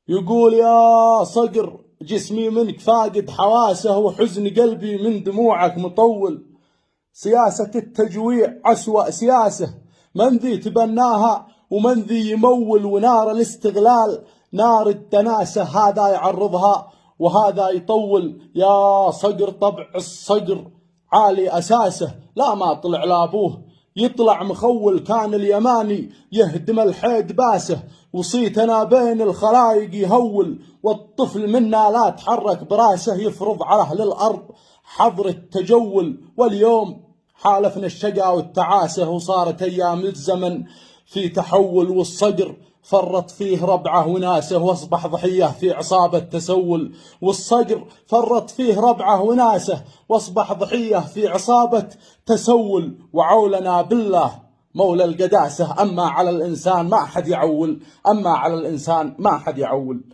يقول يا صقر جسمي منك فاقد حواسه، وحزن قلبي من دموعك مطول. سياسة التجويع أسوأ سياسة، من ذي تبناها ومن ذي يمول. ونار الاستغلال نار الدناسة، هذا يعرضها وهذا يطول. يا صقر طبع الصقر عالي أساسه، لا ما طلع لابوه يطلع مخول. كان اليماني يهدم الحيد باسه، وصيتنا بين الخلايق يهول. والطفل منا لا تحرك براسه، يفرض على أهل الأرض حظر التجول. واليوم حالفنا الشقا والتعاسة، وصارت أيام الزمن في تحول. والصقر فرط فيه ربعه وناسه، واصبح ضحية في عصابة تسول. والصقر فرط فيه ربعه وناسه، واصبح ضحية في عصابة تسول. وعولنا بالله مولى القداسة، أما على الإنسان ما حد يعول، أما على الإنسان ما حد يعول.